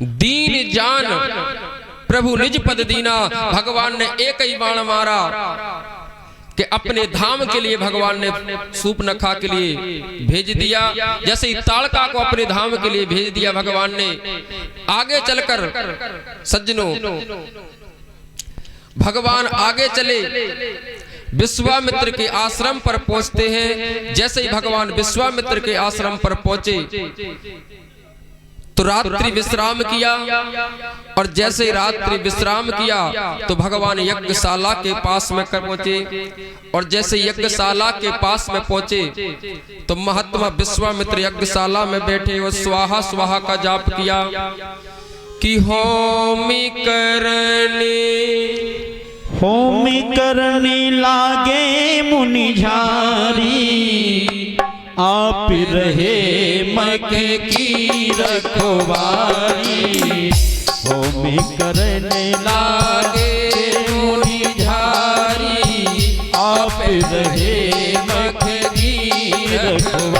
दीन जान प्रभु निज पद दीना। भगवान ने एक ही बाण मारा कि अपने धाम के लिए भगवान ने सूर्पनखा के लिए भेज दिया। जैसे ही ताड़का को अपने धाम के लिए भेज दिया भगवान ने, आगे चलकर सज्जनों भगवान आगे चले, विश्वामित्र के आश्रम पर पहुंचते हैं। जैसे ही भगवान विश्वामित्र के आश्रम पर पहुंचे तो रात्रि विश्राम किया, और जैसे ही रात्रि विश्राम किया तो भगवान यज्ञशाला के पास में पहुंचे, और जैसे यज्ञशाला के पास में पहुंचे तो महात्मा विश्वामित्र यज्ञशाला में बैठे और स्वाहा स्वाहा का जाप किया कि होमी करने लागे मुनि झारी, आप रहे मख की रखवारी। होमी करने लागे मुनि झारी, आप रहे मख की रखवारी।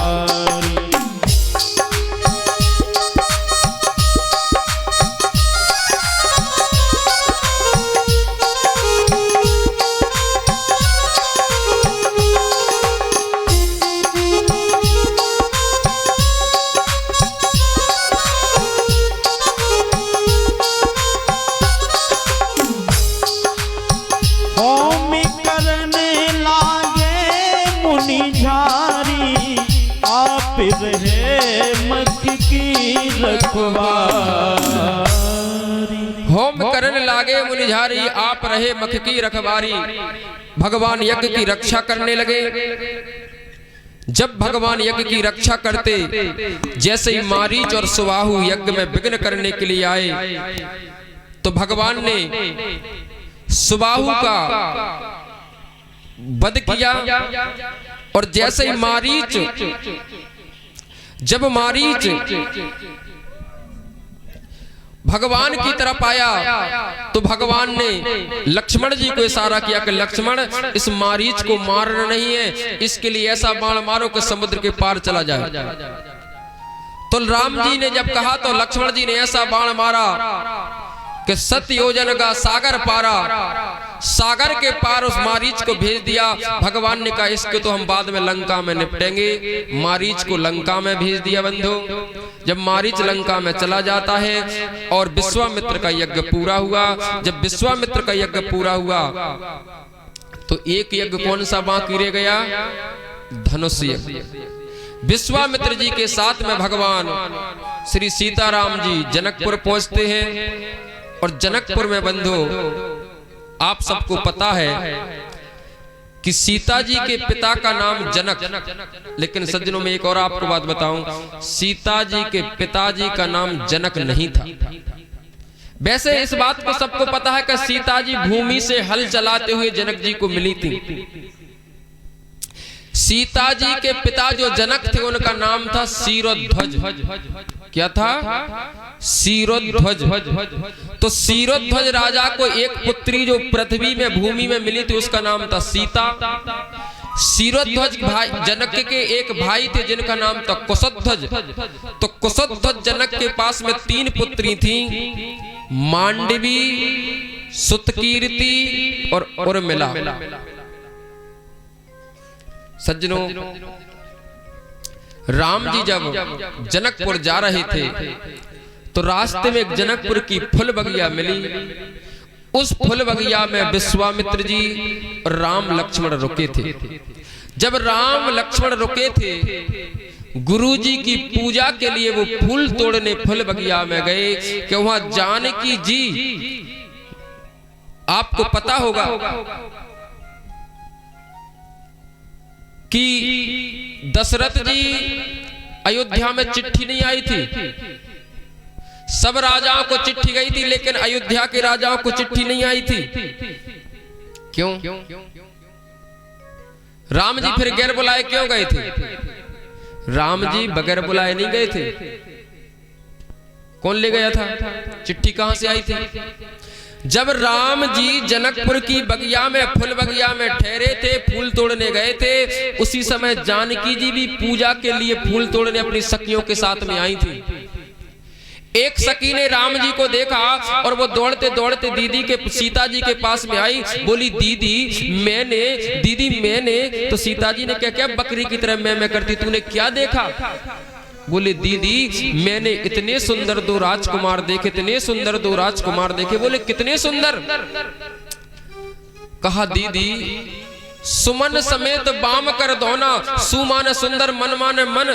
होम करने लागे मुनिझारी, आप रहे मख की रखवारी। भगवान यज्ञ की रक्षा करने लगे। जब भगवान यज्ञ की रक्षा करते, जैसे ही मारीच और सुबाहु यज्ञ में विघ्न करने के लिए आए तो भगवान ने सुबाहु का वध किया। और जैसे ही मारीच भगवान की तरफ आया तो भगवान ने लक्ष्मण जी को इशारा किया कि लक्ष्मण, इस मारीच को मारना नहीं है, इसके लिए ऐसा बाण मारो कि समुद्र के पार चला जाए। तो राम जी ने जब कहा तो लक्ष्मण जी ने ऐसा बाण मारा कि 7 योजन का सागर पारा, सागर के पार उस मारीच को भेज दिया। भगवान ने कहा इसके तो हम बाद में लंका में निपटेंगे। मारीच को लंका में भेज दिया। बंधु, जब मारीच लंका में चला जाता है और विश्वामित्र का यज्ञ पूरा हुआ, जब विश्वामित्र का यज्ञ पूरा हुआ तो एक यज्ञ कौन सा बाकी रह गया? धनुष यज्ञ। विश्वामित्र जी के साथ में भगवान श्री सीताराम जी जनकपुर पहुंचते हैं। और जनकपुर में बंधु, आप सबको पता है कि सीता जी के पिता का नाम जनक, लेकिन सज्जनों में एक और आपको बात बताऊं, सीता जी के पिताजी का नाम जनक नहीं था। वैसे इस बात को सबको पता है कि सीता जी भूमि से हल चलाते हुए जनक जी को मिली थी। सीता जी के पिता जो जनक थे उनका नाम था शिरोध्वज। क्या था? शिरोध्वज। तो शिरोध्वज राजा को एक पुत्री जो पृथ्वी में भूमि में मिली थी उसका नाम था सीता। शिरोध्वज भाई जनक के एक भाई थे जिनका नाम था कुशध्वज। तो कुशध्वज जनक के पास में 3 पुत्री थी, मांडवी, सुतकीर्ति और उर्मिला। सज्जनों, राम जी जब जनकपुर जा रहे थे तो रास्ते में एक जनकपुर की फूल बगिया मिली। उस फूल बगिया में विश्वामित्र जी और राम लक्ष्मण रुके थे। जब राम लक्ष्मण रुके थे, गुरुजी की पूजा के लिए वो फूल तोड़ने फूल बगिया में गए कि वहां जानकी जी, आपको पता होगा कि दशरथ जी अयोध्या में चिट्ठी नहीं आई थी। सब राजाओं को चिट्ठी गई थी लेकिन अयोध्या के राजाओं को चिट्ठी नहीं आई थी। क्यों? राम जी फिर गैर बुलाए क्यों गए थे? राम जी बगैर बुलाए नहीं गए थे। कौन ले गया था? चिट्ठी कहां से आई थी? जब राम जी जनकपुर की बगिया में, फूल बगिया में ठहरे थे, फूल तोड़ने गए थे, उसी समय जानकी जी भी पूजा के लिए फूल तोड़ने अपनी सखियों के साथ में आई थी। एक सखी ने राम जी को देखा और वो दौड़ते दौड़ते दीदी के सीता जी के पास में आई, बोली दीदी मैंने तो सीता जी ने क्या क्या बकरी की तरह मैं करती, तूने क्या देखा? बोले दीदी मैंने इतने सुंदर दो राजकुमार देखे, इतने सुंदर दो राजकुमार देखे। बोले कितने सुंदर? कहा दीदी सुमन समेत बाम कर दोना, सुमान सुंदर मन माने मन।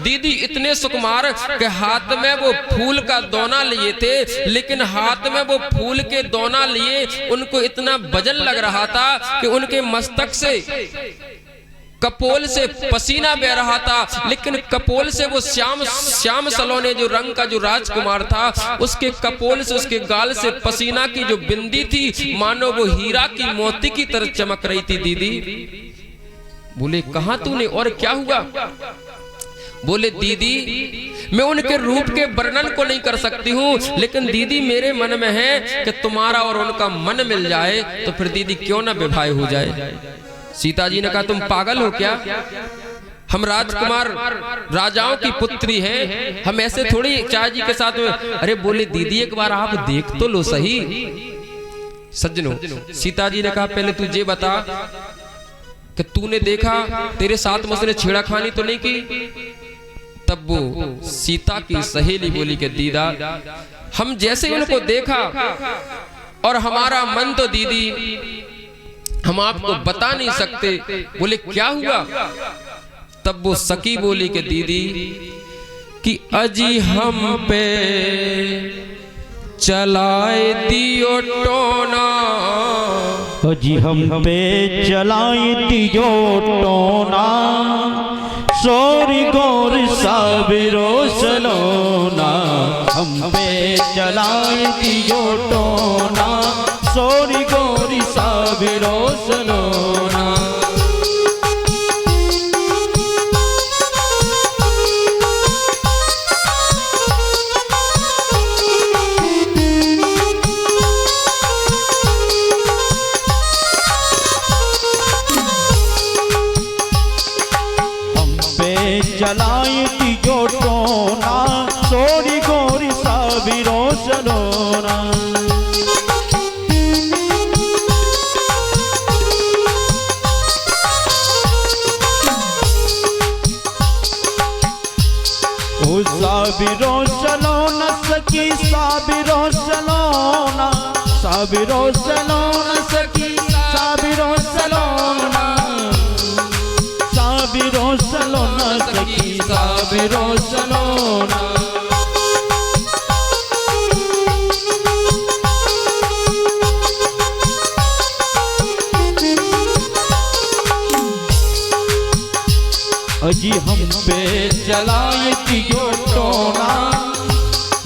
दीदी इतने सुकुमार के हाथ में वो फूल का दोना लिए थे, लेकिन हाथ में वो फूल के दोना लिए उनको इतना वजन लग रहा था कि उनके मस्तक से कपोल से पसीना बह रहा था, लेकिन कपोल से वो श्याम सलोने जो रंग का जो राजकुमार था, उसके कपोल से उसके गाल से पसीना की जो बिंदी थी मानो वो हीरा की मोती की तरह चमक रही थी। दीदी बोले कहां तूने और क्या हुआ? बोले दीदी मैं उनके रूप के वर्णन को नहीं कर सकती हूँ, लेकिन दीदी मेरे मन में है कि तुम्हारा और उनका मन मिल जाए तो फिर दीदी क्यों ना विवाह हो जाए। सीता जी ने कहा तुम पागल हो क्या? हम राजकुमार राजाओं की पुत्री हैं, हम ऐसे थोड़ी चाचा जी के साथ में। अरे बोले दीदी एक बार आप देख तो लो सही। सज्जनों सीता जी ने कहा पहले तुझे बता कि तूने देखा, तेरे साथ में उसने छेड़खानी तो नहीं की? तब वो सीता की सहेली बोली कि दीदा हम जैसे उनको देखा और हमारा मन तो दीदी हम आपको बता नहीं सकते। बोले क्या हुआ? तब वो सखी बोली कि दीदी कि अजी हम पे चलाए दियो टोना, अजी हम पे चलाए दियो टोना, सोरी गोर साबिरो सलोना, हम पे चलाए दियो टोना, सोरी गोरी साबिरो सलोना। हम पे चलाए दियो टोना, सोरी गोरी साबिरो सलोना। साबिरो सलोना सखी साबिरो सलोना, साबिरो सलोना सखी साबिरो सलोना, साबिरो सलोना सखी साबिरो सलोना। अजी हम पे चलाए दियो टोना,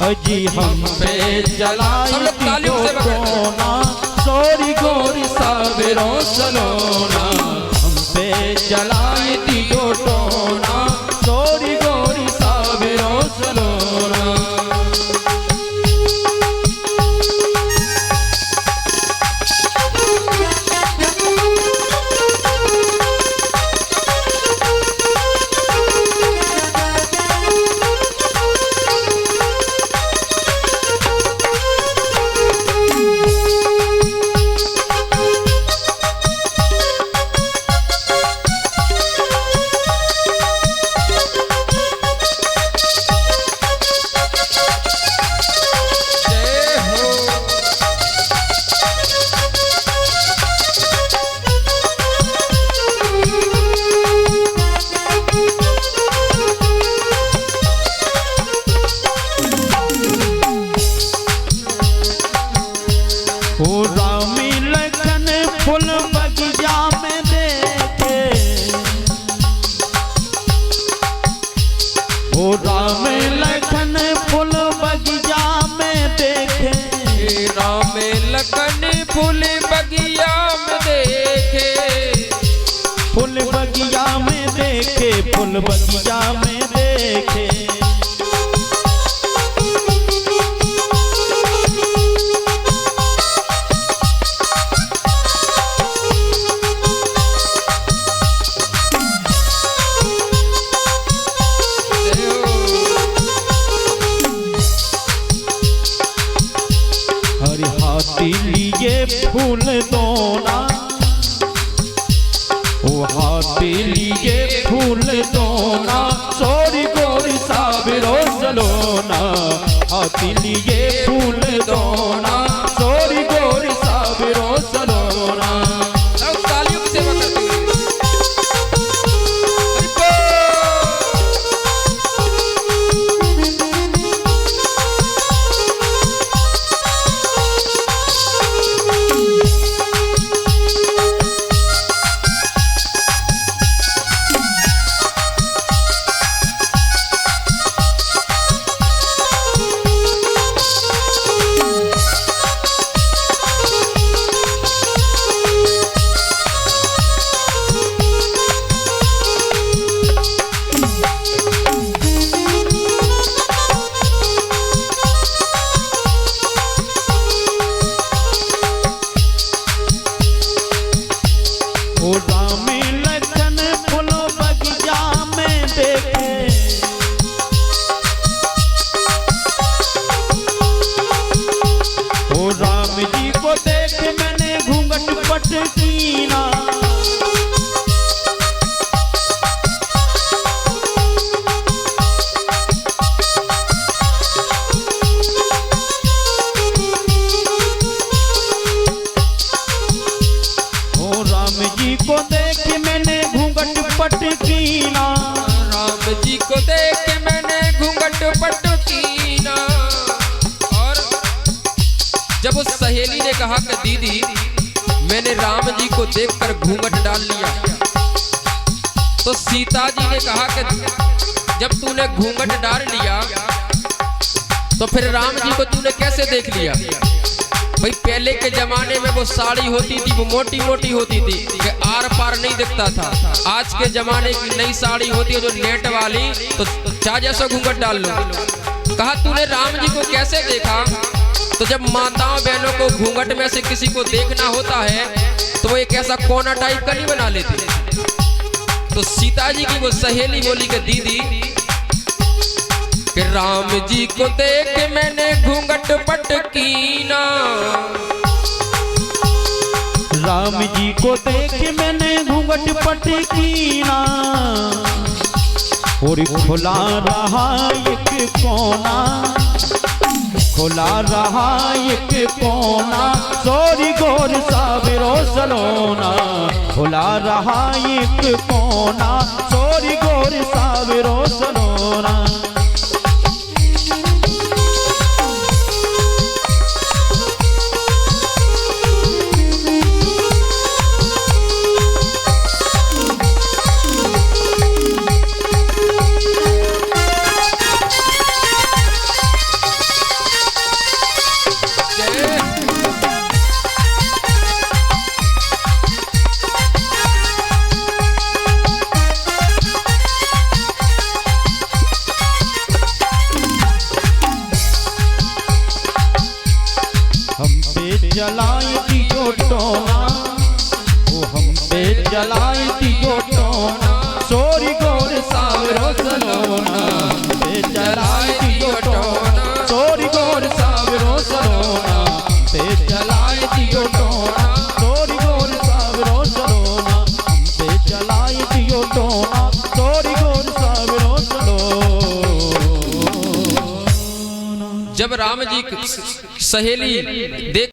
अजी हम पे चलाए दियो टोना, सोरी गोरी साबिरो सलोना, हम पे चलाए दियो टोना, सोरी गोरी साबिरो सलोना। ओ रामी लखन फूल बगिया में देखे, ओ राम लखन फूल बगिया में देखे, राम लखन फूल बगिया में देखे, फूल बगिया में देखे, फूल बगिया में देखे। हाथी लिए फूल दोना, ओ हाथी लिए फूल दोना, सोरी गोरी साबिरो सलोना, हाथी लिए फूल दोना, सोरी गोरी साबिरो सलोना। अब तालियों की सेवा करते हुए ओ राम लखन फूल बगिया में देखे, ओ राम जी को देख मैंने घूंघट पट कीना, जी को देख मैंने घूंघट पट कीना, राम जी को देख के मैंने घूंघट पट कीना। और जब उस सहेली ने कहा कि दीदी मैंने राम जी को देखकर घूंघट डाल लिया, तो सीता जी ने कहा कि जब तूने घूंघट डाल लिया तो फिर राम जी को तूने कैसे देख लिया? भाई पहले के जमाने में वो साड़ी होती थी, वो मोटी मोटी होती थी कि आर पार नहीं दिखता था। आज के जमाने की नई साड़ी होती है जो नेट वाली, तो चाह जैसा घूंघट डाल लो। कहा तूने राम जी को कैसे देखा? तो जब माताओं बहनों को घूंघट में से किसी को देखना होता है तो वो एक ऐसा कोना टाइप का नहीं बना लेते। तो सीता जी की वो सहेली बोली कि दीदी कि राम जी को देख मैंने घूंघट पट कीना, राम जी को देख मैंने घूंघट पट कीना, और खुला रहा एक कोना, खुला रहा एक कोना, सोरी गोर साबिरो सलोना, खुला रहा एक कोना, सोरी गोर साबिरो सलोना। जलाई दियो टोना, ओ हम पे जलाई दियो टोना, सोरी गोर साबिरो सलोना, पे जलाई दियो टोना, सोरी गोर साबिरो सलोना, पे जलाई दियो टोना, सोरी गोर साबिरो सलोना, पे जलाई दियो टोना, सोरी गोर साबिरो सलोना। जब राम जी की सहेली देख